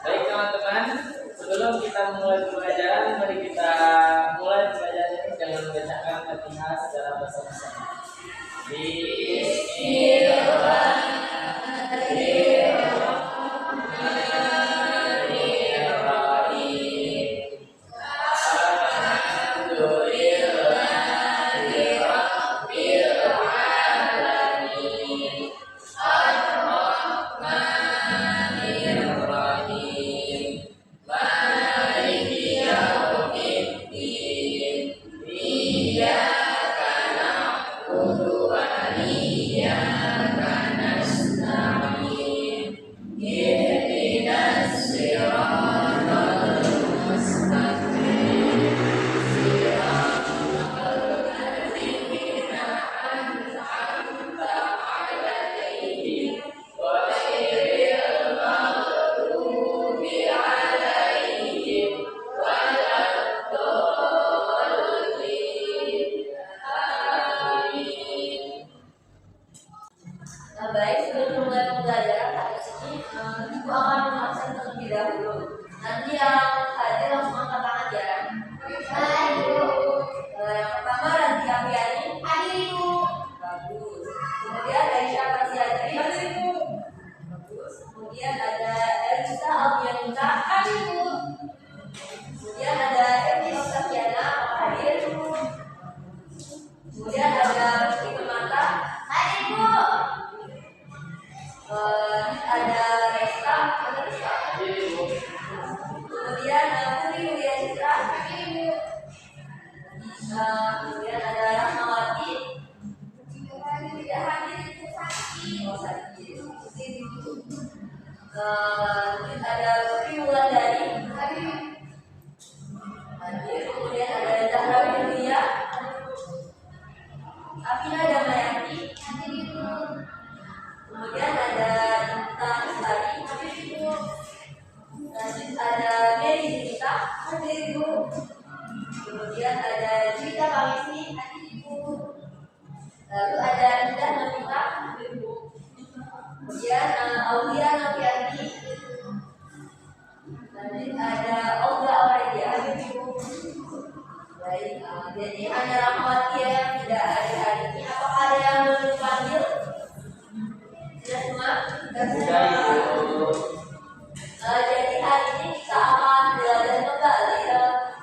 Baik teman-teman, sebelum kita mulai pembelajaran, mari kita mulai pembelajaran ini dengan membacakan Fatihah secara bersama-sama. Baik, sebelum mulai pembelajaran hari ini, Ibu akan mengabsen terlebih dahulu. Nanti yang hadir langsung angkat tangan ya. Baik, Ibu. Yang pertama Ranti Apiani. Hadir, Ibu. Bagus. Kemudian Aisyah Fasiatri. Hadir, Ibu. Bagus. Kemudian ada Elisa Alfianita. Hadir, Ibu. Kemudian ada Emi Oktaviana. Hadir, Ibu. Kemudian ada Rizky Permata. Hadir, Ibu. Ada Resta, kemudian Putri Widya Citra, kemudian ada Rahmawati, tidak hadir itu sakit, ada Putri Wulandari, hadir, kemudian ada Zahra Widya, Afina Damayanti, kemudian ada Inta Istari, ada Mary Zita, kemudian ada Juwita Kamisi, lalu ada Indah Novita, kemudian Aulia Novianti, nanti ada Olga Aurelia. Baik, jadi hanya Rahmawati yang tidak hadir hari ini. Apakah ada yang belum dipanggil? Sudah semua? Jadi hari ini kita akan belajar kembali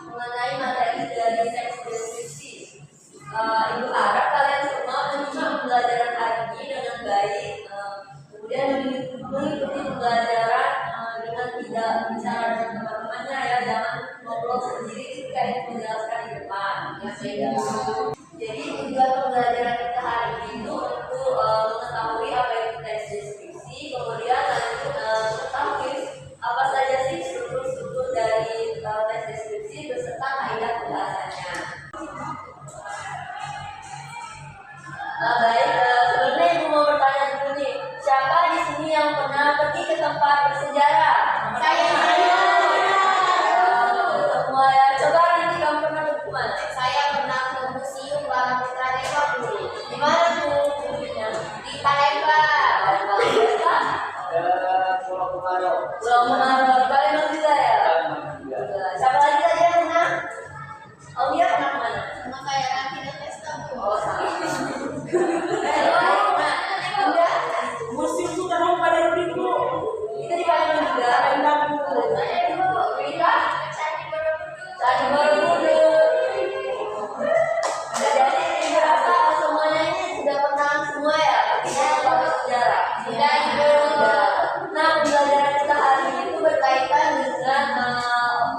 mengenai materi dari seks deskripsi. Ibu harap kalian semua menyimak pembelajaran hari ini dengan baik, kemudian mengikuti pembelajaran dengan tidak bicara dengan teman-temannya ya, jangan ngobrol sendiri ketika itu menjelaskan di depan. Jadi tujuan pembelajaran kita hari ini itu untuk mengetahui apa itu teks deskripsi, kemudian lanjut mengetahui apa saja sih struktur-struktur dari teks deskripsi beserta kaidah pembahasannya. Baik, sebelumnya Ibu mau bertanya dulu nih, siapa di sini yang pernah pergi ke tempat bersejarah? Saya. Semua ya. Coba nanti kamu pernah ke mana? Saya pernah ke Museum Bala Putra Dewa dulu. Di mana tuh? Di Palembang. Ke Pulau Kumaro. Pulau Kumaro, di Palembang juga ya? Siapa lagi tadi yang pernah? Oh dia pernah kemana? Sama kayak Ranti dan Resta. Oh sama. Musim sudah mau pada minggu. Kita di Palembang juga. Palembang dulu. Saya dulu. Kita Candi Borobudur. Jadi Ibu rasa semuanya ini sudah pernah semua ya? Kita pakai sejarah. Sudah Ibu. Nah pembelajaran kita hari ini itu berkaitan dengan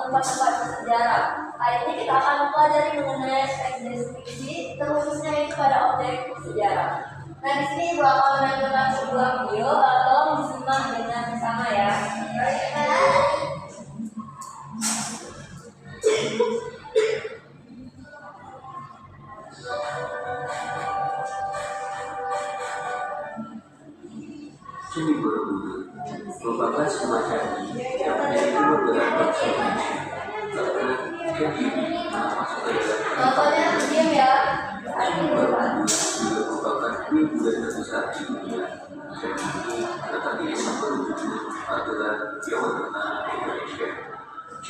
tempat-tempat bersejarah. Hari ini kita akan mempelajari mengenai teks deskripsi, terkhususnya itu pada objek sejarah. Nah di sini Ibu akan menampilkan sebuah video, tolong disimak dengan bersama ya. Candi Borobudur merupakan sebuah candi yang memiliki beberapa fungsi karena candi masuk ke dalam Contohnya diam ya. Candi Borobudur juga merupakan kuil budaya terbesar di dunia. Candi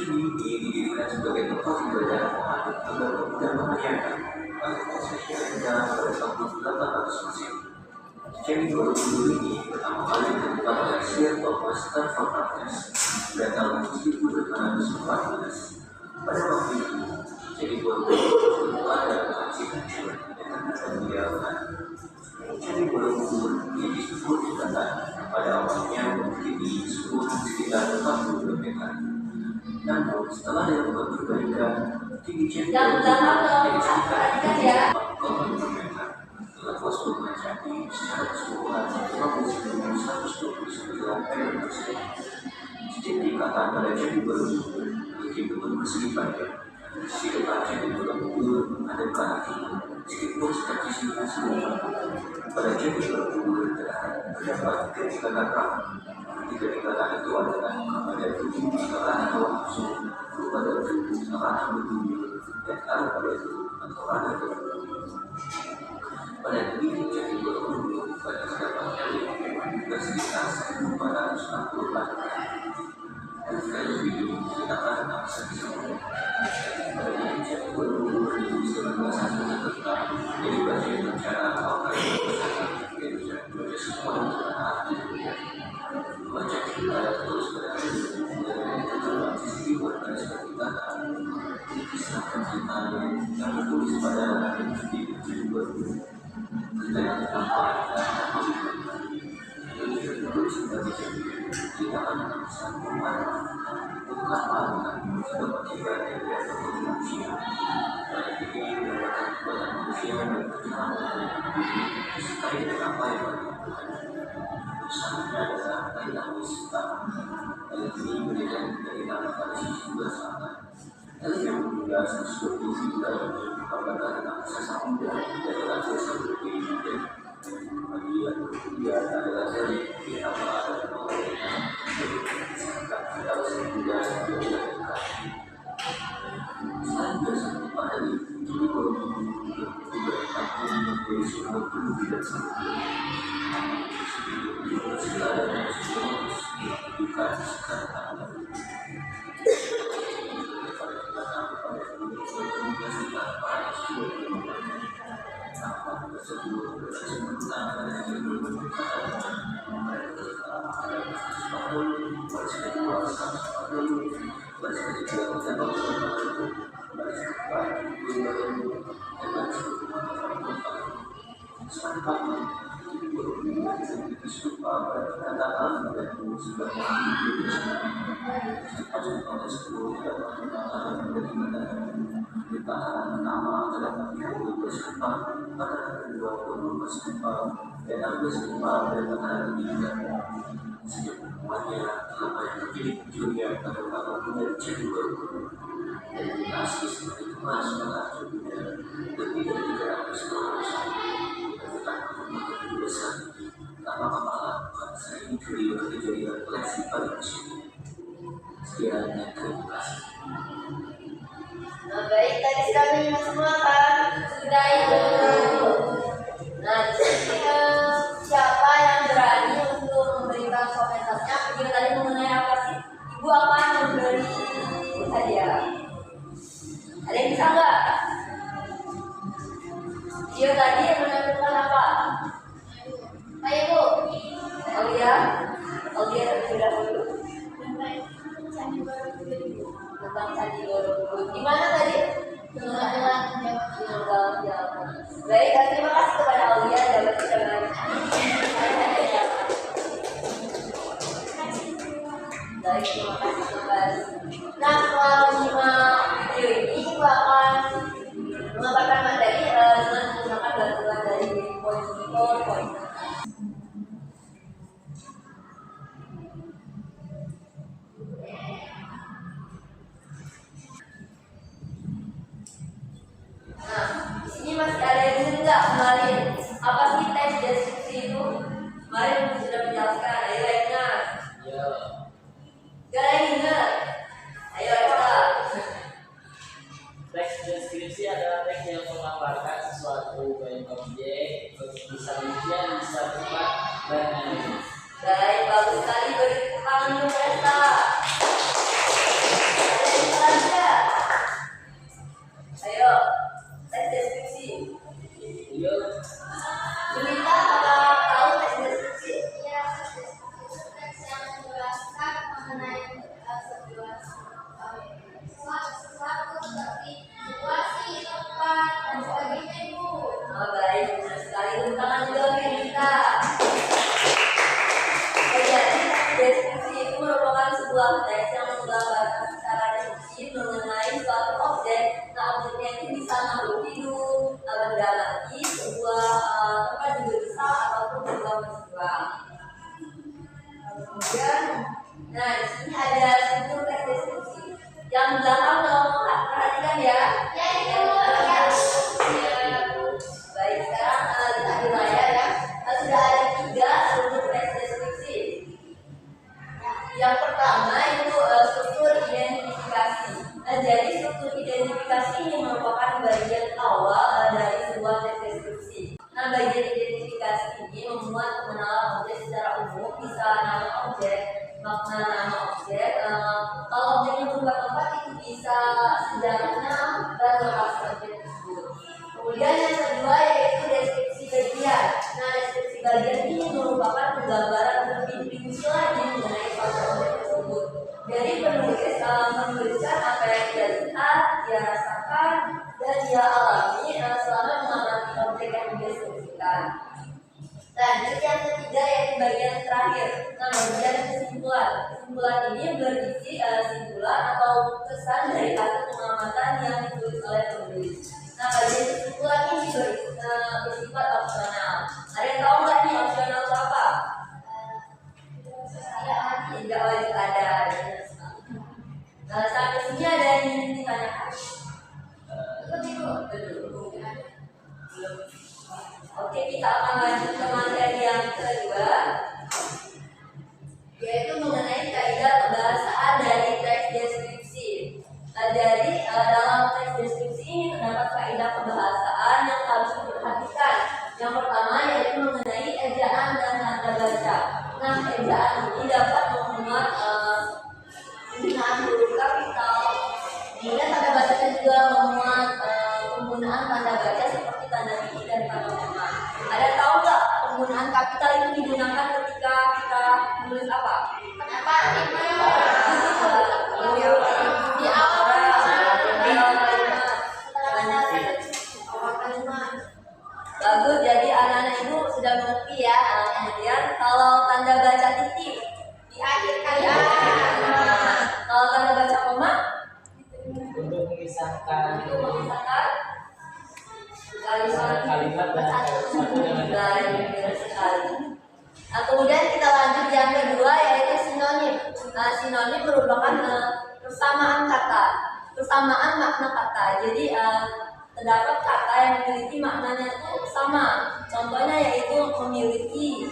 ini didirikan sebagai tempat ibadah Muhammad agar dan mengajarkan pada prosesnya pada tahun 800 Masehi. Candi Borobudur ini pertama kali ditemukan oleh Sir Thomas Stamford Raffles pada tahun 1614. Pada waktu itu, Candi Borobudur ditemukan dalam kondisi hancur dan terdiamkan. Candi Borobudur yang disebut jembatan pada awalnya berdiri sekitar 42 meter. Namun setelah dilakukan perbaikan, tinggi candi menjadi sekitar 4,5 meter. Dengan postur candi secara keseluruhan 59,129 meter persegi. Setiap tingkatan pada Candi Borobudur memiliki bentuk persegi panjang. Di depan Candi Borobudur ada ke arah timur, meskipun seperti sini semua. Pada Candi Borobudur terdapat 3 tingkatan rawan. 3 tingkatan itu adalah pada tubuh atau arah hawa nafsu, pada tubuh atau arah berbunyi, dan arah pada tubuh atau arah berbunyi. Pada dinding Candi Borobudur pada terdapat kali bersekitar 1460 lantai. Dan sekali lebih kita akan bisa disebut. Pada dinding Candi Borobudur bisa berbahasan tentang jadi bagian rencana awal kali berbahasan yaitu Candi semua dan membaca pada terus berada dan terdapat sisi pada sekitar kisah percintaan yang tertulis pada Candi Borobudur. Kita yang tampak kita akan bisa memahami bukan malah sedapat ibadah dan manusia. Pada ini mendapatkan kekuatan manusia dan perjuangan disertai dengan apa yang dilakukan. Usaha adalah kaitan wisata. Hal ini memberikan dari nama pada sisi bersama. Hal yang membuat sesuatu figura ini apakah tentang sesama muda adalah desa berbeda. Dia adalah dari apa ada orang atau sebuah dilakukan. Selain biasa pada itu Borobudur juga akan menjadi sebuah tidak sempurna. Segala dan semua bukan sekarang. Nama terdapat yang berserupa pada kedua pun berserupa dan yang berserupa pada tanggal 3. Sejak semuanya nama yang terpilih juga pada tanggal 3 Candi Borobudur dan dikasih seperti emas pada tubuhnya dan tidak digerakkan seluruh dan tentang besar nama kepala bangsa ini juga kejadian koleksi paling kecil. Sekian, terima kasih. Nah, baik, tadi sudah menyimak semua kan? Sudah itu. Nah, di sini siapa yang berani untuk memberikan komentarnya? Video tadi mengenai apa sih? Ibu akan memberi hadiah. Ada yang bisa nggak? Video tadi yang menampilkan apa? Ayo Bu. Aulia terlebih dahulu. Tentang Candi Borobudur. Gimana tadi? Baik, terima kasih kepada Aulia dapat jawaban. Baik, terima kasih kembali. Nah, setelah menyimak video ini, aku akan mengabarkan materi dengan menggunakan bantuan dari PowerPoint. Nah, di sini masih ada yang ingat nggak kemarin apa sih tes deskripsi itu? Kemarin aku sudah menjelaskan. Ayo ingat. Gak ada yang ingat. Ayo kita. Teks deskripsi adalah teks yang menggambarkan sesuatu baik objek, bisa manusia, bisa tempat, dan lain-lain. Baik, bagus sekali. Beri tangan dulu Presta. Ada yang sebuah teks yang menggambarkan secara deskripsi mengenai suatu objek. Nah, objeknya itu bisa makhluk hidup, benda mati, sebuah tempat juga bisa, ataupun sebuah peristiwa. Kemudian, nah di sini ada struktur teks deskripsi. Yang belakang tolong perhatikan ya. Ya, itu ya. Baik, sekarang lihat di layar ya. Sudah ada 3 struktur teks deskripsi. Yang pertama itu struktur identifikasi. Nah, jadi struktur identifikasi ini merupakan bagian awal dari sebuah teks deskripsi. Nah, bagian identifikasi ini memuat pengenalan objek secara umum, bisa nama objek, makna nama objek. Kalau objeknya berupa tempat itu bisa sejarahnya dan lokasi objek tersebut. Kemudian yang kedua yaitu deskripsi bagian. Nah, deskripsi bagian ini merupakan penggambaran lebih rinci lagi mengenai suatu objek tersebut. Jadi penulis menuliskan apa yang dia lihat, dia rasakan, dan dia alami selama mengamati objek yang dideskripsikan. Lanjut yang ketiga yaitu bagian terakhir. Nah, bagian kesimpulan. Kesimpulan ini berisi kesimpulan atau kesan dari hasil pengamatan yang ditulis oleh penulis. Nah, bagian kesimpulan ini bersifat opsional. Ada yang tahu nggak nih opsional itu apa? Tidak wajib ada. Nah, sampai sini ada yang ingin ditanyakan? Oke, kita akan lanjut ke materi yang kedua, yaitu mengenai kaidah kebahasaan dari teks deskripsi. Jadi dalam teks deskripsi ini terdapat kaidah kebahasaan yang harus diperhatikan. Yang pertama yaitu mengenai ejaan dan tanda baca. Nah, ejaan ini dapat memuat penggunaan huruf kapital. Kemudian tanda bacanya juga memuat penggunaan tanda baca seperti tanda titik dan tanda koma. Ada tahu nggak penggunaan kapital itu digunakan ketika kita menulis apa? Kenapa? Di awal kalimat. Bagus, jadi anak-anak ibu sudah mengerti ya. Kemudian kalau tanda baca titik di akhir kalimat. Kalau tanda baca koma Untuk memisahkan kalimat dan satu dengan lain sekali. Nah, kemudian kita lanjut yang kedua yaitu sinonim. Nah, sinonim merupakan persamaan kata, persamaan makna kata. Jadi terdapat kata yang memiliki maknanya itu sama. Contohnya yaitu memiliki.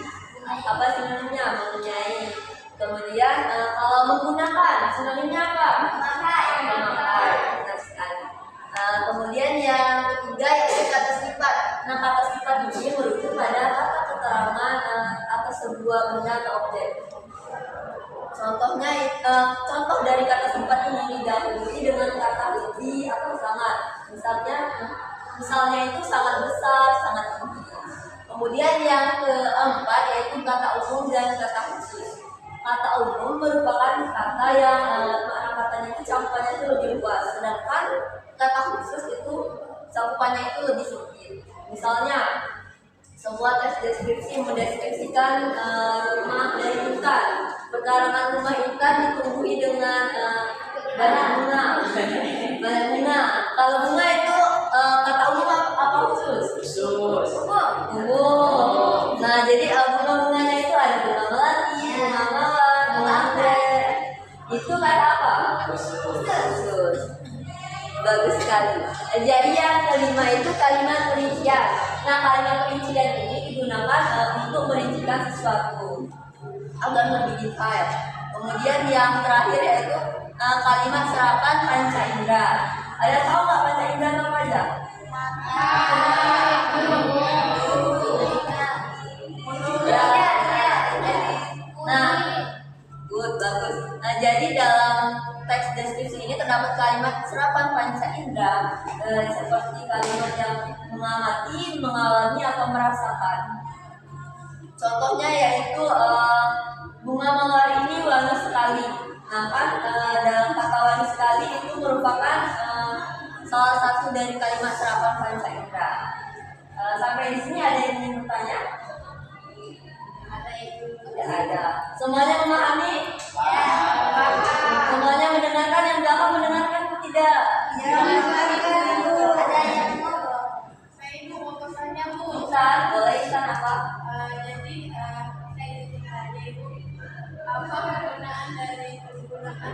Apa sinonimnya? Mempunyai. Kemudian kalau menggunakan sinonimnya apa? Memakai. Benar sekali. Kemudian yang ketiga yaitu kata sifat. Nah, kata sifat ini merujuk pada kata keterangan atas sebuah benda atau objek. Contohnya, contoh dari kata sifat ini didahului dengan kata lebih atau sangat. Misalnya itu sangat besar, sangat tinggi. Kemudian yang keempat yaitu kata umum dan kata khusus. Kata umum merupakan kata yang makna katanya itu cakupannya itu lebih luas, sedangkan kata khusus itu cakupannya itu lebih sempit. Misalnya, sebuah teks deskripsi mendeskripsikan rumah dari Intan. Pekarangan rumah Intan ditumbuhi dengan banyak bunga. Banyak bunga. Kalau bunga itu kata umum apa khusus? khusus. Umum. Nah, jadi bunga-bunganya itu ada bunga melati, bunga mawar, bunga anggrek. Itu kata apa? Khusus. Bagus sekali. Jadi yang kelima itu kalimat perincian. Nah, kalimat perincian ini digunakan untuk merincikan sesuatu agar lebih detail. Kemudian yang terakhir yaitu kalimat serapan panca indera. Ada tahu nggak panca indera itu apa aja? Nah, good, bagus. Nah, jadi dalam teks deskripsi ini terdapat kalimat serapan panca indera seperti kalimat yang mengamati, mengalami atau merasakan. Contohnya yaitu bunga mawar ini wangi sekali. Nah, kan dalam kata wangi sekali itu merupakan salah satu dari kalimat serapan panca indera. Sampai di sini ada yang ingin bertanya? Ada. Semuanya memahami? Paham.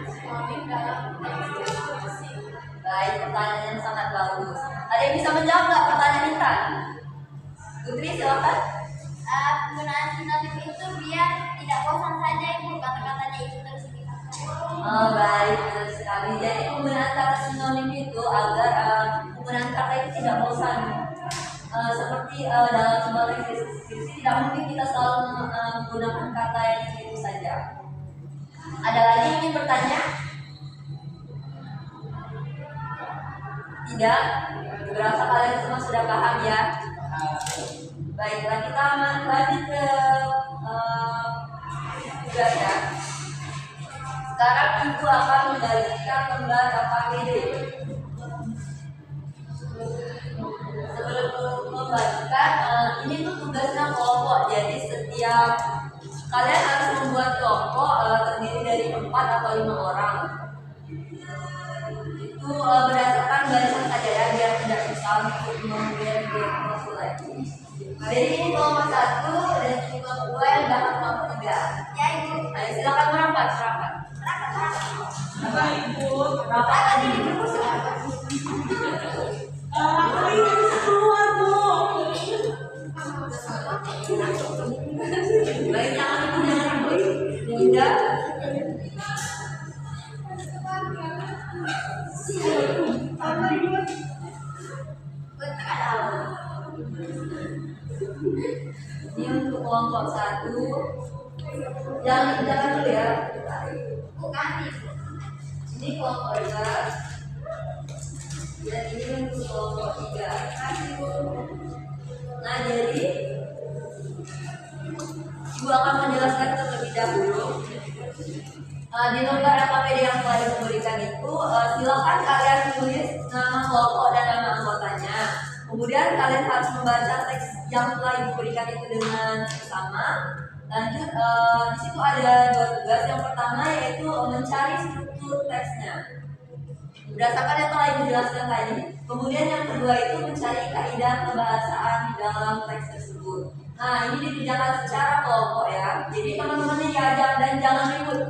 Sinonims dalam teks deskripsi. Baik, pertanyaan yang sangat bagus. Ada yang bisa menjawab nggak pertanyaan Intan? Putri, silakan. Penggunaan sinonim itu biar tidak bosan saja ibu, kata-katanya itu terus dipakai. Oh, baik, benar sekali. Jadi penggunaan kata sinonim itu agar penggunaan kata itu tidak bosan. Seperti dalam sebuah teks deskripsi tidak mungkin kita selalu menggunakan kata yang itu saja. Ada lagi yang ingin bertanya? Tidak? Berasa kalian semua sudah paham ya? Baiklah, kita lanjut ke tugas ya. Sekarang ibu akan membagikan lembar AKBD. Sebelum membagikan, ini tuh tugasnya kelompok. Jadi setiap kalian harus membuat kelompok terdiri dari 4 atau 5 orang. Itu berdasarkan barisan saja ya, biar tidak susah untuk membuat lagi. Jadi ini kelompok 1 dan ini kelompok 2 yang dapat kelompok 3. Ya ibu. Ayo silakan merapat. Apa ikut? Merapat tadi di perpus ya. Keluar bu. Baik, jangan ribut. Tidak. Ini untuk kelompok 1. Jangan dulu ya. Bukan Ini kelompok 2. Dan ini untuk kelompok 3. Nah, jadi Ibu akan menjelaskan terlebih dahulu. Di lembar AKBD yang telah diberikan itu, silakan kalian tulis nama kelompok dan nama anggotanya. Kemudian kalian harus membaca teks yang telah diberikan itu dengan sama. Lanjut, di situ ada 2 tugas. Yang pertama yaitu mencari struktur teksnya berdasarkan yang telah Ibu jelaskan tadi. Kemudian yang kedua itu mencari kaidah kebahasaan di dalam teks tersebut. Nah, ini dikerjakan secara kelompok ya. Jadi teman-temannya diajak dan jangan ribut.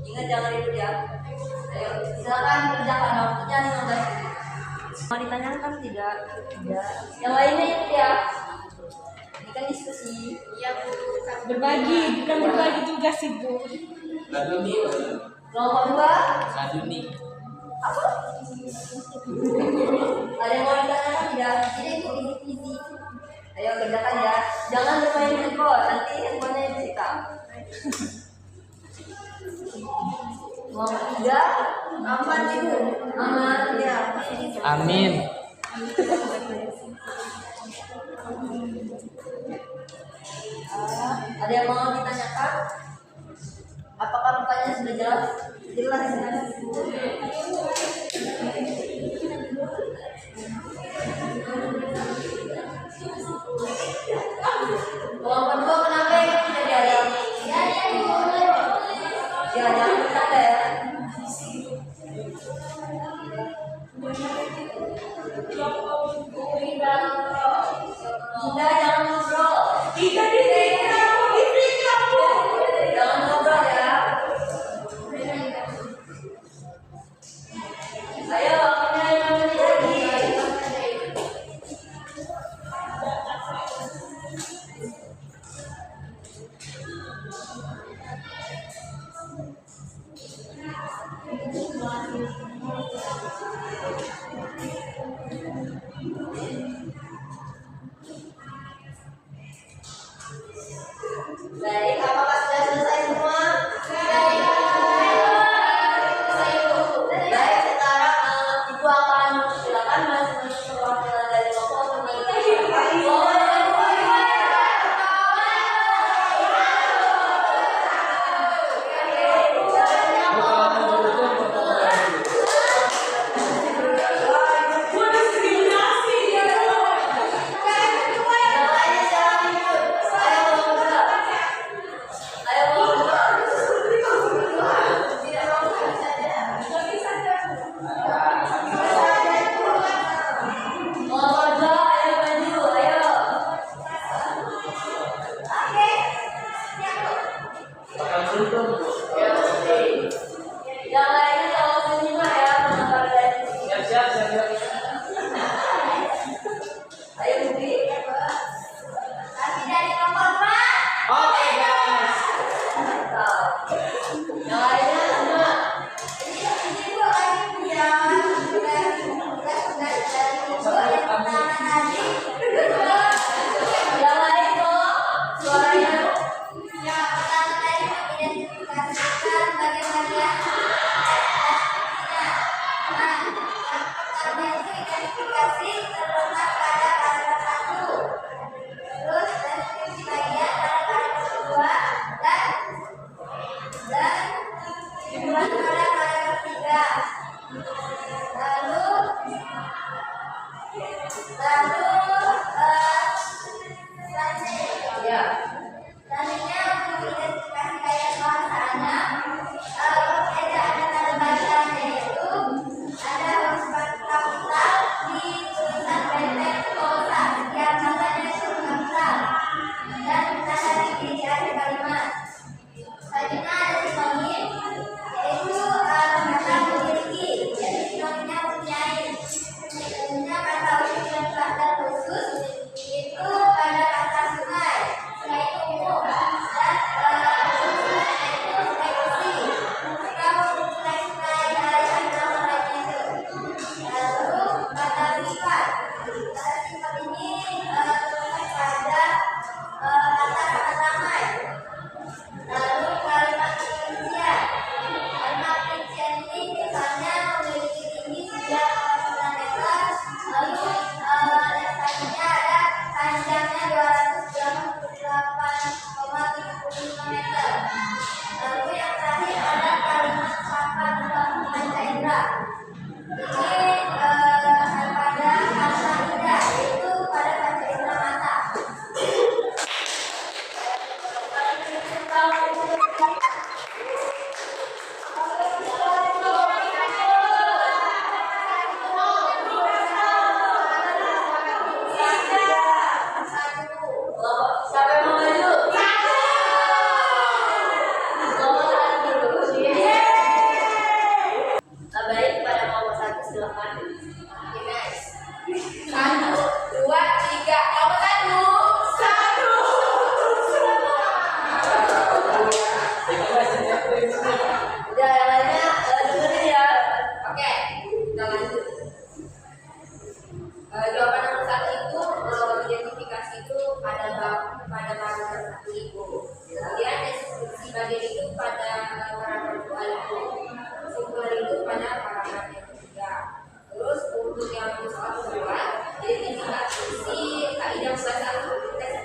Ingat jangan ribut ya. Ayo, silakan kerjakan waktunya 15 menit. Mau ditanyakan tidak? Tidak. Yang lainnya itu ya. Ini kan diskusi. ya bu. Berbagi, bukan berbagi tugas ibu. Laduni. Kelompok 2. Laduni. Apa? Ada yang mau ditanyakan tidak? Jadi ibu isi. Ayo kerjakan ya. Jangan bermain handphone, nanti handphonenya disita. Kelompok 3. Aman ibu. Aman ya. Amin. Ada yang mau ditanyakan? Apakah pertanyaan sudah jelas? Jelas. Kelompok 2 kenapa ini tidak diajak? Ya ibu. Ya jangan bercanda ya. Bunda jangan ngobrol. Jangan ngobrol ya. Ayo, punya yang lagi. Baik, apakah sudah selesai semua? Baik, sekarang Ibu akan silakan masing-masing perwakilan dari kelompok Yang pada kata indah, yaitu pada panca indera mata. Siapa yang mau maju? Nomor 1. Baik, pada nomor 1 silakan. Oke guys. 1, 2, 3. Nomor 1. Udah, yang lainnya dengerin ya. Oke, kita lanjut. Jawaban nomor 1 itu identifikasi itu pada paragraf 1 itu. Kemudian deskripsi bagian itu pada paragraf 2 itu. Sumber itu pada paragraf yang ketiga. Terus untuk yang soal kedua, identifikasi kaidah bahasa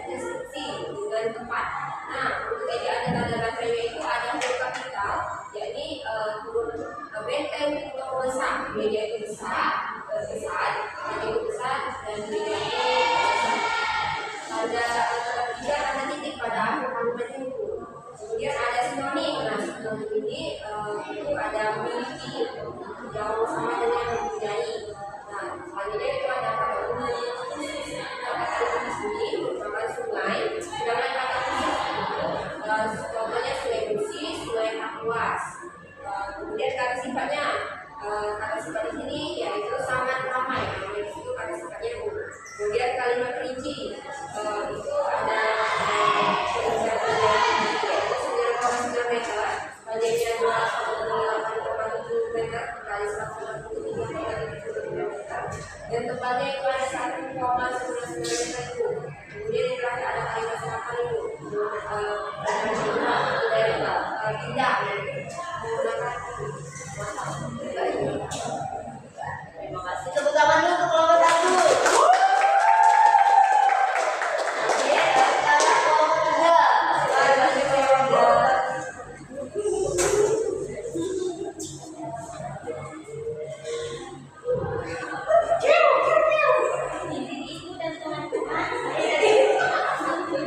deskripsi dari tempat. Nah, untuk ejaan dan tanda bacanya itu ada huruf kapital, yakni huruf benteng untuk besar. Media itu besar, media itu besar, dan media itu ada tidak ada titik pada akhir kalimat itu. Kemudian ada sinonim. Nah, sinonim ini itu ada memiliki jauh sama dengan mempunyai. Nah, selanjutnya itu ada kata umum khusus. Kata khusus ini merupakan sungai, sedangkan kata khusus itu contohnya sungai bersih, sungai aquas. Kemudian kata sifatnya di sini yaitu sangat ramai. Namanya itu kata sifatnya bu. Kemudian kalimat rinci itu ada yaitu 9,9 meter, panjangnya 2,8,7 meter kali 183,3 meter, dan tepatnya itu ada 1,99 meter itu. Kemudian yang terakhir ada kalimat serapan itu tidak menggunakan. Terima kasih. Tepuk tangan dulu untuk kelompok 1.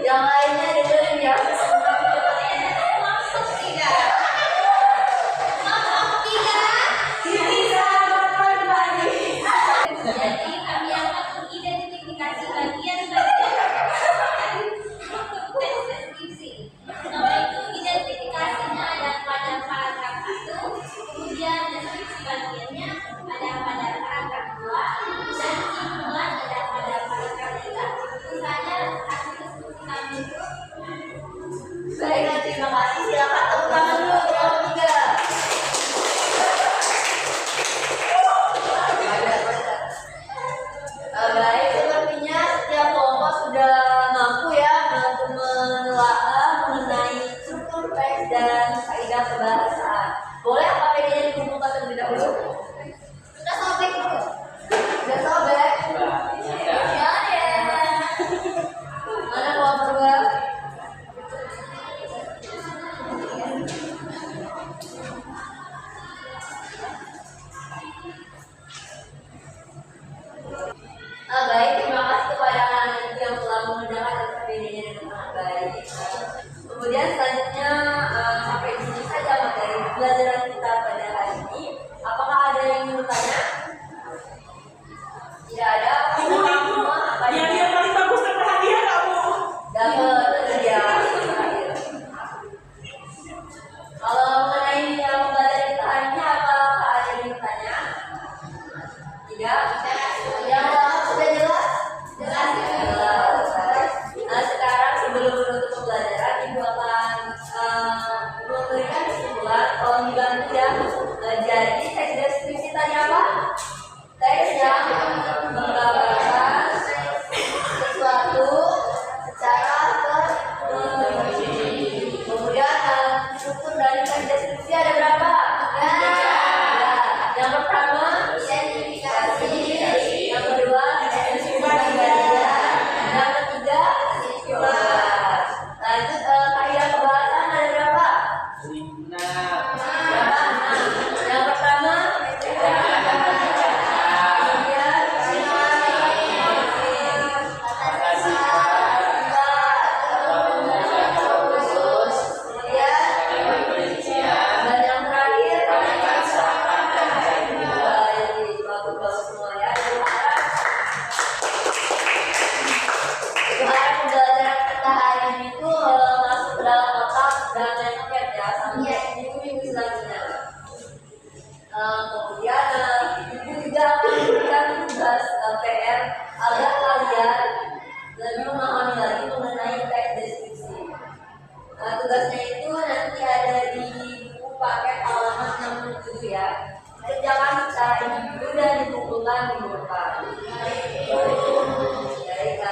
Yang lainnya dengerin ya. Jadi kami akan mengidentifikasi bagian-bagian untuk teks deskripsi. Nama itu identifikasinya ada pada paragraf 1, kemudian deskripsi bagiannya ada pada paragraf 2, dan simpulan ada pada paragraf 3. Tentu saja hasil diskusi kami itu. Baik, terima kasih. Silakan tepuk tangan dulu untuk kelompok 3. Baik, sepertinya setiap kelompok sudah mampu ya untuk menelaah mengenai struktur teks dan kaidah kebahasaan. Boleh APD-nya dikumpulkan terlebih dahulu? Sudah sobek dulu. Sudah sobek? Ya deh. Mana kelompok 2? Baik, terima kasih kepada anak-anak yang telah mengerjakan APD-nya dengan sangat baik. Kemudian selanjutnya sampai di sini saja materi pagi itu dan dikumpulkan minggu depan. Baik,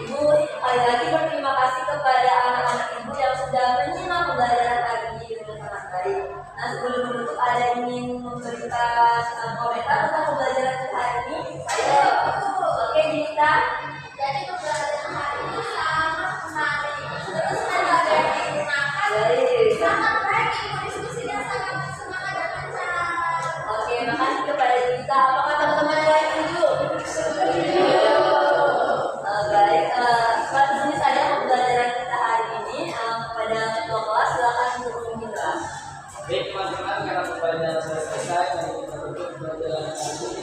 Ibu sekali lagi berterima kasih kepada anak-anak Ibu yang sudah menyimak pembelajaran hari ini dengan sangat baik. Nah, sebelum menutup ada yang ingin memberikan komentar tentang pembelajaran hari ini? Ayo, oke Dinita. Jadi pembelajaran hari ini sangat menarik. Terus ada yang digunakan. Baik. Sangat baik, ibu diskusinya sangat semangat dan lancar. Oke, makasih kepada Dinita. Apakah teman-teman yang lain setuju? Baik, sampai sini saja pembelajaran kita hari ini. Kepada ketua kelas silakan untuk memimpin. Baik teman-teman, karena pembelajaran sudah selesai, mari kita tutup pembelajaran kali ini.